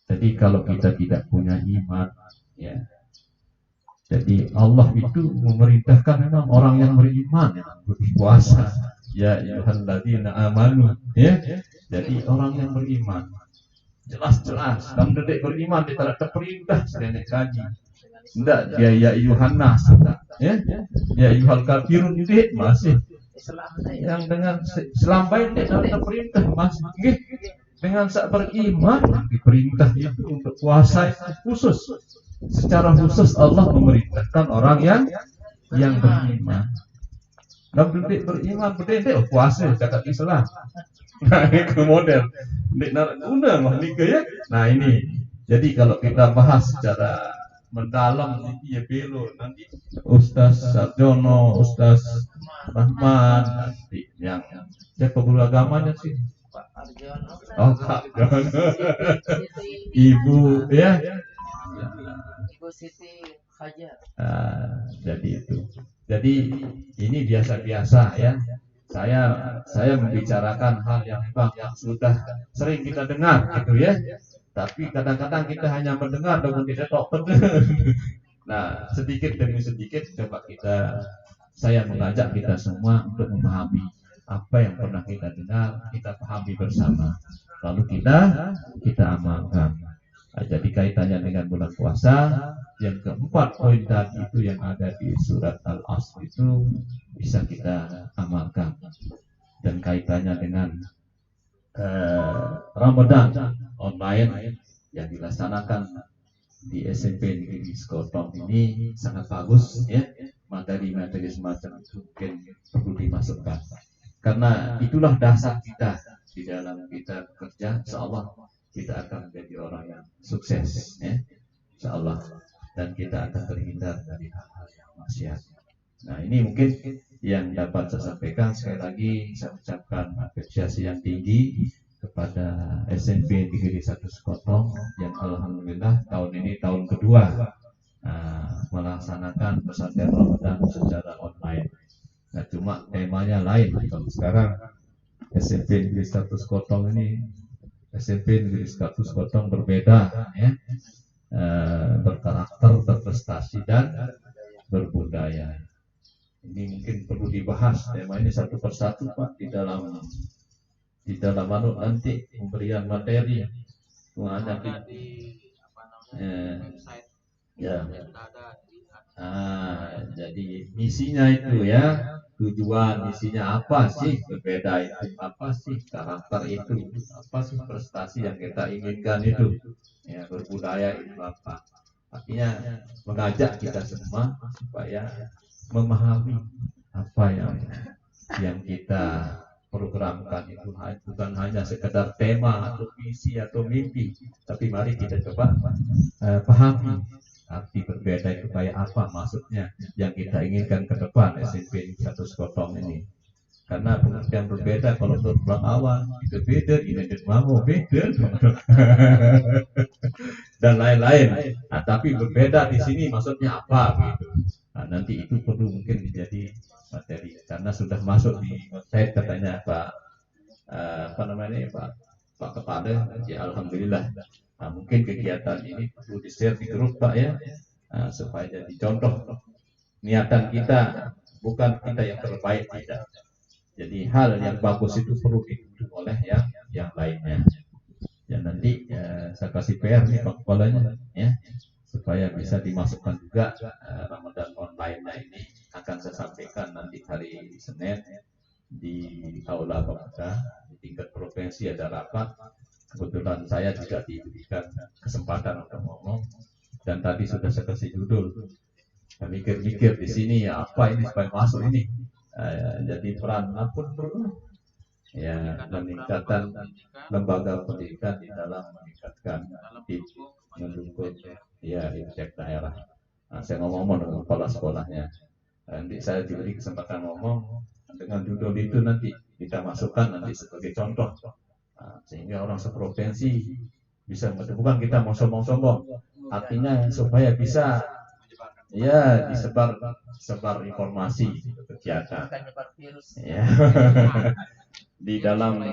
Jadi kalau kita tidak punya iman, ya. Jadi Allah itu memerintahkan memang orang yang beriman yang berpuasa. Ya ayyuhalladzina amanu, ya. Jadi orang yang beriman jelas-jelas kamu dedek beriman dia tidak terperintah sedang kaji. Enggak, dia ya Yohanes, ya. Ya Yuhal kafirun itu masih yang dengan selambai tidak terperintah masih. Dengan sak beriman diperintah itu untuk puasa itu khusus. Secara khusus Allah memerintahkan orang yang beriman. Kamu dedek beriman berdek puasa cakap Islam. Nah, ini ke model. Dek nak mah nikah ya. Nah, ini. Jadi kalau kita bahas secara mendalam ya belo nanti Ustaz Sarjono, Ustaz Rahman nanti yang siapa guru agamanya sih? Pak Arjono. Oh, Pak Arjono. Ibu ya. Ibu Siti Hajar. Jadi itu. Jadi ini biasa-biasa ya. Saya membicarakan hal yang memang yang sudah sering kita dengar gitu ya. Tapi kadang-kadang kita hanya mendengar dan tidak tahu. Nah, sedikit demi sedikit coba saya mengajak kita semua untuk memahami apa yang pernah kita dengar, kita pahami bersama. Lalu kita amalkan. Nah, jadi kaitannya dengan bulan puasa, yang keempat poin tadi itu yang ada di surat Al-Asr itu bisa kita amalkan. Dan kaitannya dengan Ramadan online yang dilaksanakan di SMP Negeri Sekotong ini sangat bagus ya. Materi-materi semacam itu mungkin perlu dimasukkan karena itulah dasar kita di dalam kita bekerja. Insyaallah kita akan menjadi orang yang sukses ya. Insyaallah. dan kita akan terhindar dari hal-hal yang maksiat. Nah, ini mungkin yang dapat saya sampaikan. Sekali lagi saya ucapkan apresiasi yang tinggi kepada SMP Negeri 1 Sekotong yang alhamdulillah tahun ini tahun kedua melaksanakan pesantren Ramadan secara online. Nah, cuma temanya lain. Kalau sekarang SMP Negeri 1 Sekotong ini SMP Negeri 1 Sekotong berbeda, ya, berkarakter, berprestasi dan berbudaya. Ini mungkin perlu dibahas tema ini satu persatu, Pak, di dalam nanti pemberian materi menghadapi jadi misinya itu ya, tujuan misinya apa sih, berbeda itu apa sih, karakter itu apa sih, prestasi yang kita inginkan itu ya, berbudaya itu apa. Artinya mengajak kita semua supaya memahami apa yang kita programkan itu bukan hanya sekedar tema atau visi atau mimpi, tapi mari kita coba pahami arti berbeda itu kayak apa, maksudnya yang kita inginkan ke depan SMP 1 Sekotong ini. Karena pengertian berbeda kalau menurut Bang Awan itu beda, identik mau beda dan lain-lain. Nah, tapi berbeda di sini maksudnya apa gitu. Nah, nanti itu perlu mungkin menjadi materi karena sudah masuk di website katanya Pak Pak Kepala. Ya alhamdulillah. Nah, mungkin kegiatan ini perlu di-share di grup, Pak, ya, supaya jadi contoh. Niatan kita bukan kita yang terbaik, tidak. Jadi hal yang bagus itu perlu didukung oleh yang lainnya. Ya nanti saya kasih PR nih Pak Kepalanya, ya, supaya bisa dimasukkan juga Ramadan online-nya ini. Akan saya sampaikan nanti hari Senin di Aula Pemuda di tingkat provinsi ada rapat. Kebetulan saya juga diberikan kesempatan untuk ngomong dan tadi sudah saya kasih judul. Saya mikir-mikir di sini ya apa ini supaya masuk ini. Jadi peran apapun perlu ya, peningkatan lembaga pendidikan di dalam meningkatkan mendukung ya cek daerah. Nah, saya ngomong dengan kepala sekolahnya. Nanti saya diberi kesempatan ngomong dengan judul itu, nanti kita masukkan nanti sebagai contoh. Nah, sehingga orang seprovinsi bisa, bukan kita mau sombong-sombong, artinya supaya bisa ya disebar informasi kegiatan ya. di dalam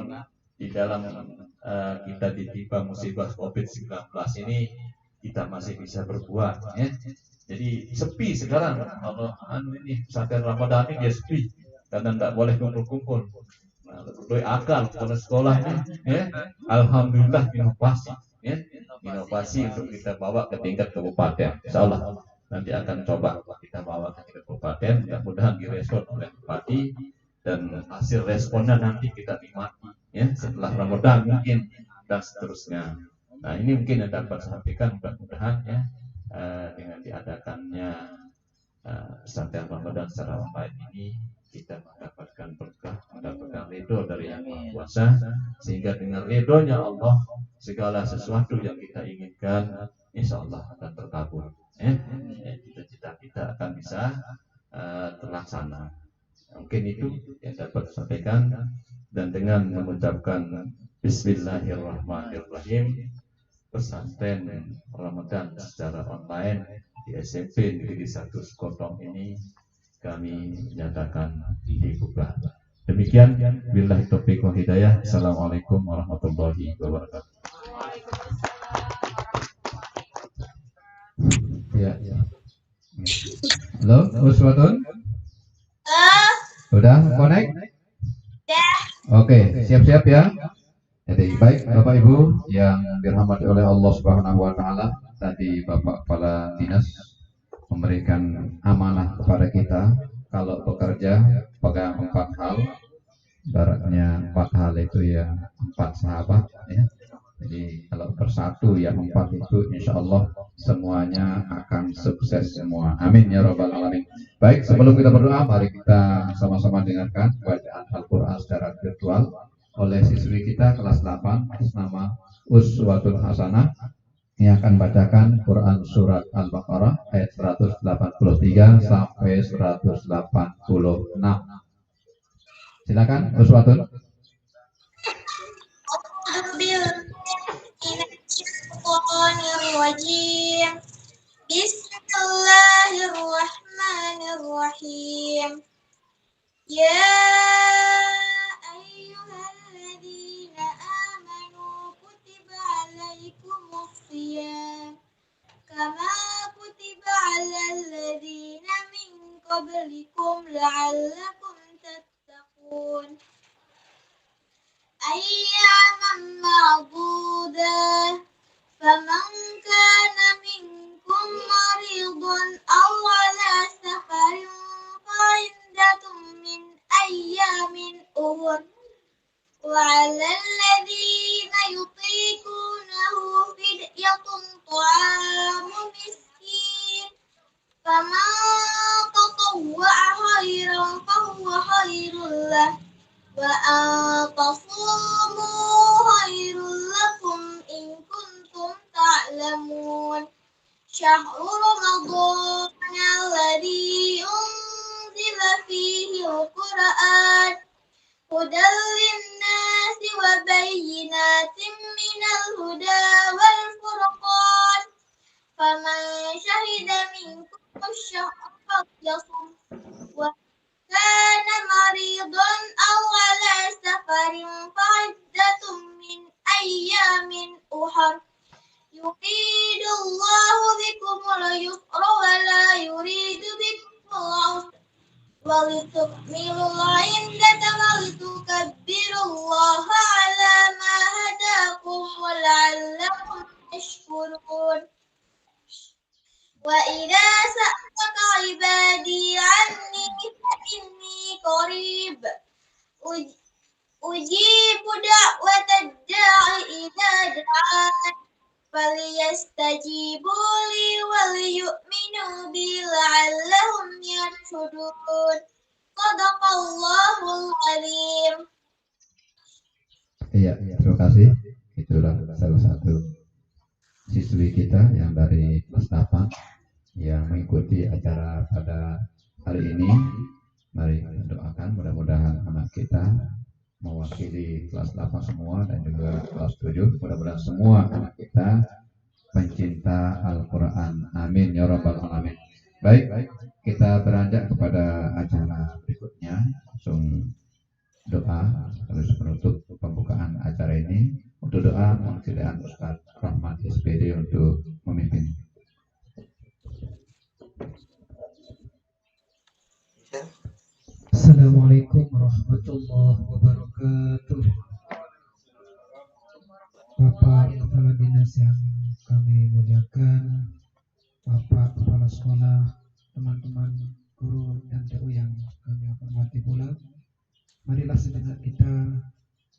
kita ditimpa musibah COVID-19 ini kita masih bisa berbuat, ya. Jadi sepi sekarang kalau ini pesantren Ramadan ini dia sepi karena tidak boleh kumpul-kumpul. Nah, lebih akal kalau sekolahnya, ya, alhamdulillah inovasi, ya, inovasi untuk kita bawa ke tingkat kabupaten. Insyaallah nanti akan coba kita bawa ke tingkat kabupaten, mudah-mudahan direspon oleh bupati dan hasil responnya nanti kita nikmati, ya, setelah Ramadan mungkin dan seterusnya. Nah, ini mungkin yang dapat saya sampaikan, mudah-mudahan ya dengan diadakannya pesantren Ramadan secara online ini kita mendapatkan berkah, mendapatkan ridho dari Yang Maha Kuasa, sehingga dengan ridhonya Allah segala sesuatu yang kita inginkan insya Allah akan terkabul. Cita-cita kita akan bisa terlaksana. Mungkin itu yang dapat disampaikan, dan dengan mengucapkan Bismillahirrahmanirrahim, pesantren Ramadan secara online di SMP Negeri 1 Sekotong ini kami nyatakan dibuka. Demikian, billahi taufiq wal hidayah. Assalamualaikum warahmatullahi wabarakatuh. Ya. Halo, Uswatun? Sudah connect? Oke, siap-siap ya. Jadi baik Bapak Ibu yang dirahmati oleh Allah Subhanahu wa taala, tadi Bapak Kepala Dinas memberikan amanah kepada kita, kalau bekerja pegang 4 hal, baratnya 4 hal itu ya 4 sahabat, ya. Jadi kalau bersatu ya 4 itu insya Allah semuanya akan sukses semua. Amin ya rabbal alamin. Baik, sebelum kita berdoa, mari kita sama-sama dengarkan bacaan Al-Quran secara virtual oleh siswi kita kelas 8 atas nama Uswatun Hasanah. yang akan bacakan Quran surat Al-Baqarah ayat 183 sampai 186. Silakan Uswatun. Bismillahirrahmanirrahim. Ya ayyuhalladzina amanu kutiba alaikumus shiyam kama kutiba alal ladzina min qablikum la'allakum tattaqun. Ayyaman ma'dudah. Faman kana minkum maridun aw ala safarin fa'iddatun min ayyamin ukhra wa 'alal ladzina yutiqunahu fidyatun ta'amu miskin faman tatawwa'a khairan fahuwa khairul lahu wa an tasumu khairul lakum in kuntum ta'lamun. Syahrul Ramadan alladzi unzila fihi al-Qur'an hudan lin-nasi wa bayyinatin minal huda wal furqan faman syahida minkum asy-syahra falyasum wa kana maridun aw ala safarin fa'iddatun min ayyamin ukhra yuridullahu bikumul yusra wa la yuridu bikumul usra wa litukmilul iddata wa litukabbirullaha ala ma hadakum wa la'allakum tashkurun. Wa idza sa'alaka ibadi anni fa inni qarib ujibu da'watad da'i idza da'an falyastajibu li wal yu'minu bi la'allahum yarshudun. Shadaqallahul azim. Iya, terima kasih. Itulah salah satu siswi kita yang dari kelas 8 yang mengikuti acara pada hari ini. Mari doakan mudah-mudahan anak kita mewakili kelas 8 semua dan juga kelas 7. Mudah-mudahan semua anak kita pencinta Al-Quran. Amin ya rabbal alamin. Baik, kita beranjak kepada acara berikutnya. Langsung doa terus penutup pembukaan acara ini. Untuk doa mohon keadaan Ustaz Rahmat SPD untuk memimpin. Assalamualaikum warahmatullahi wabarakatuh. Bapak Kepala Dinas yang kami muliakan, Bapak Kepala Sekolah, teman-teman guru dan TU yang kami hormati pula, marilah sejenak kita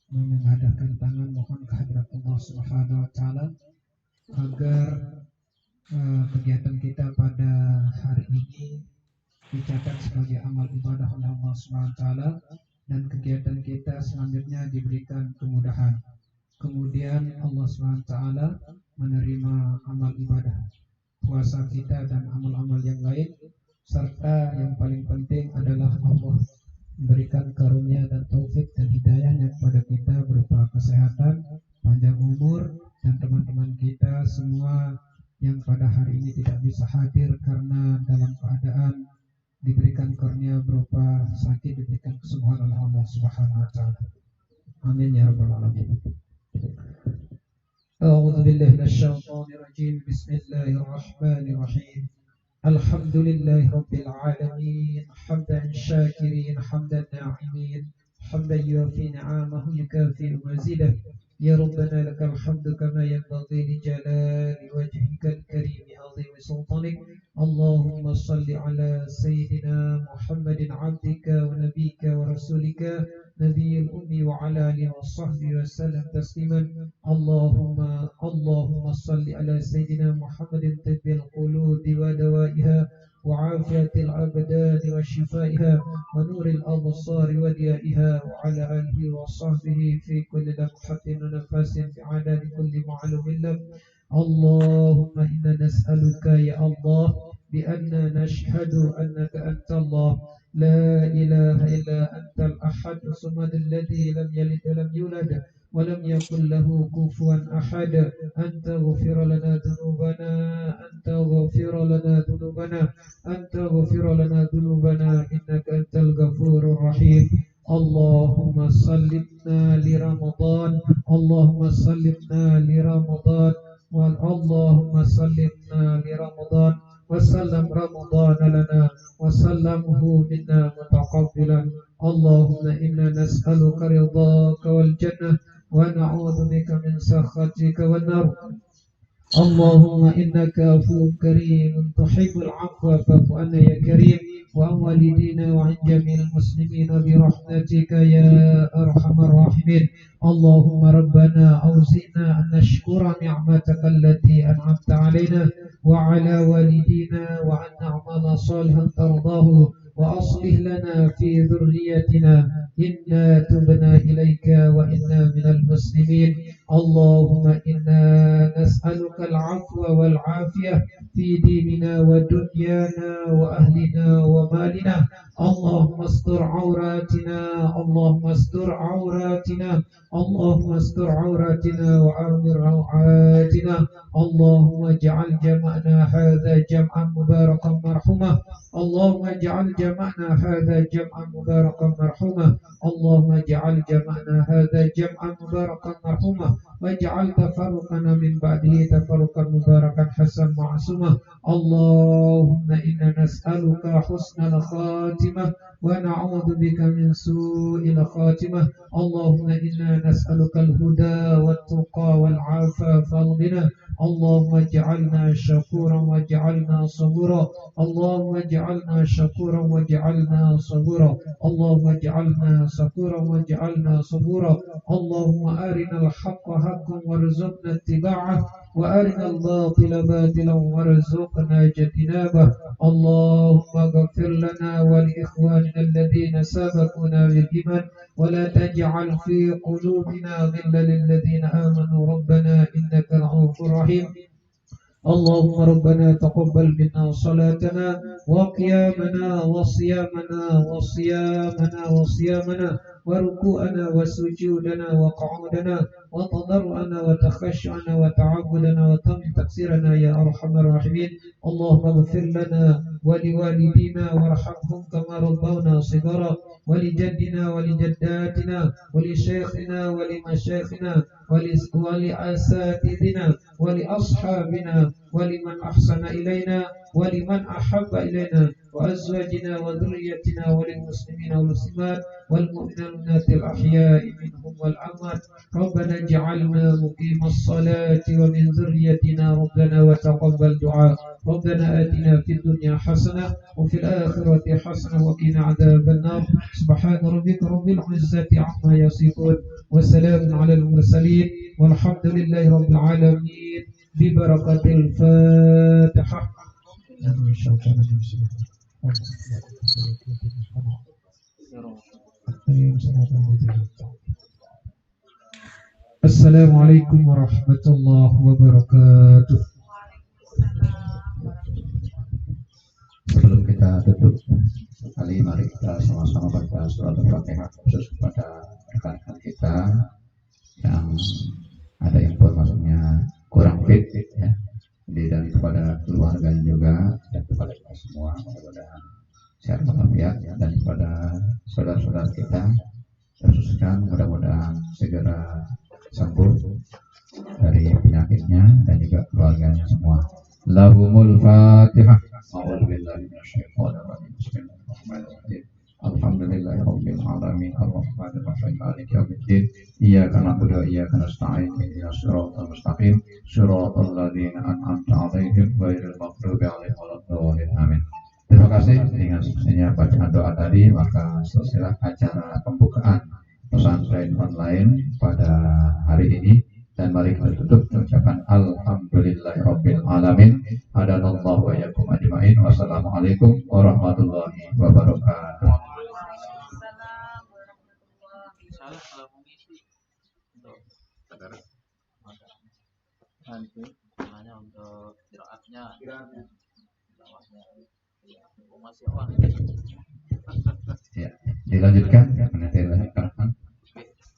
menghadapkan tangan mohon kehadirat Allah Subhanahu wa taala agar kegiatan kita pada hari ini dicatat sebagai amal ibadah oleh Allah Subhanahu wa taala dan kegiatan kita selanjutnya diberikan kemudahan. Kemudian Allah Subhanahu wa taala menerima amal ibadah puasa kita dan amal-amal yang lain, serta yang paling penting adalah Allah memberikan karunia dan taufik dan hidayahnya kepada kita berupa kesehatan, panjang umur, dan teman-teman kita semua yang pada hari ini tidak bisa hadir karena dalam keadaan diberikan karunia berupa sakit, diberikan kesembuhan oleh Allah Subhanahu wa taala. Amin ya rabbal alamin. A'udzu billahi minasyaitonir rajim. Bismillahirrahmanirrahim. Alhamdulillahi rabbil alamin. Hamdan syakirin, hamdan na'imin, hamdan yuafi ni'amahu yukafi mazidah. Ya Rabbana lakal hamdu kama yanbaghi li jalali wajhikal karim azim sultanik. Allahumma salli ala sayyidina Muhammadin abdika wa nabika wa rasulika nabiyil ummi wa ala alihi wa sahbihi wa sallam tasliman. Allahumma salli ala sayyidina Muhammadin tibbil qulubi wa dawaiha wa afiyatil abdani wa shifaiha wa nuril absari wa diyaiha wa ala alihi wa sahbihi fi kulli lamhatin wa nafasin bi'adadi kulli ma'lumin lak اللهم إنا نسألك يا الله بأننا نشهد أنك أنت الله لا إله إلا أنت الأحد الصمد الذي لم يلد ولم يولد ولم يكن له كفوا أحد أن تغفر لنا ذنوبنا أن تغفر لنا ذنوبنا أن تغفر لنا ذنوبنا إنك أنت الغفور الرحيم. اللهم سلمنا لرمضان اللهم سلمنا لرمضان اللهم سلمنا لرمضان وسلم رمضان لنا وسلمه منا متقبلا. اللهم إنا نسألك رضاك والجنة ونعوذ بك من سخطك والنار. اللهم إنك عفو كريم تحب العفو فاعف عنا يا كريم وعن والدينا وعن جميع المسلمين برحمتك يا أرحم الراحمين. اللهم ربنا أوزئنا أن نشكر نعمتك التي أنعمت علينا وعلى والدينا وأن نعمل صالحا ترضاه وأصلح لنا في ذريتنا إنا تبنا إليك وإنا من المسلمين. اللهم إنا نسألك العفو والعافية في ديننا ودنيانا وأهلنا ومالنا. اللهم استر عوراتنا اللهم استر عوراتنا اللهم استر عوراتنا وأمن روعاتنا. اللهم اجعل جمعنا هذا جمعا مباركا مرحوما. اللهم اجعل جمعنا هذا جمعا مباركا مرحوما. اللهم اجعل جمعنا هذا جمعا مباركا مرحوما واجعل تفرقنا من بعده تفرقا مباركا حسنا معصوما. اللهم إنا نسألك حسن الخاتمة ونعوذ بك من سوء الخاتمة. اللهم إنا نسألك الهدى والتقى والعافاف والغنى. اللهم اجعلنا شكورا واجعلنا صبورا. اللهم اجعلنا شكورا واجعلنا صبورا. اللهم اجعلنا شكورا واجعلنا صبورا. اللهم أرنا الحق حقا وارزقنا اتباعه وأرنا الباطل باطلا وارزقنا اجتنابه. اللهم اغفر لنا ولإخواننا الذين سبقونا بالإيمان ولا تجعل في قلوبنا غلا للذين آمنوا ربنا إنك رؤوف رحيم. اللهم ربنا تقبل منا صلاتنا وقيامنا وصيامنا وصيامنا وركوعنا وسجودنا وقعودنا وتضرعنا وتخشعنا وتعبدنا وتم تقصيرنا يا أرحم الراحمين. اللهم اغفر لنا ولوالدينا وارحمهم كما ربونا صغارا ولجدنا ولجداتنا ولشيخنا ولمشايخنا ولأساتذتنا ولأصحابنا ولمن أحسن إلينا ولمن أحب إلينا وأزواجنا وذريتنا وللمسلمين والمسلمات والمؤمنات الأحياء منهم والأموات. ربنا اجعلنا مقيم الصلاة ومن ذريتنا ربنا وتقبل دعاء. ربنا آتنا في الدنيا حسنة وفي الآخرة حسنة وقنا عذاب النار. سبحان ربك رب العزة عما يصفون وسلام على المرسلين والحمد لله رب العالمين ببركة الفاتحة. Assalamualaikum warahmatullahi wabarakatuh. Sebelum kita tutup kali, mari kita sama-sama baca surat Al-Fatihah khusus kepada rekan-rekan kita yang ada informasinya kurang fit ya. Jadi dan kepada keluarganya juga dan kepada kita semua mudah-mudahan sehat walafiat ya, dan kepada saudara-saudara kita khususkan mudah-mudahan segera sembuh dari penyakitnya dan juga keluarganya semua. Lahumul Fatihah. A'udzubillahi minasyaitonir rajim. Bismillahirrahmanirrahim. Alhamdulillahirabbil alamin arrahmanir rahim maliki yaumiddin. Iyyaka na'budu wa iyyaka nasta'in ihdinas siratal mustaqim siratal ladzina an'amta 'alaihim ghairil maghdubi 'alaihim waladdallin. Amin. Terima kasih. Dengan selesainya bacaan doa tadi, maka selesailah acara pembukaan pesantren online pada hari ini. Dan mari kita tutup ucapan alhamdulillahirabbil alamin. Hadanallahu wa iyyakum ajmain. Wassalamualaikum warahmatullahi wabarakatuh. Salah kalau mengisi untuk untuk kiraatnya. Kiraatnya. Tilawahnya. Iya, masih awal. Ya, dilanjutkan ya, penasihat Rahman.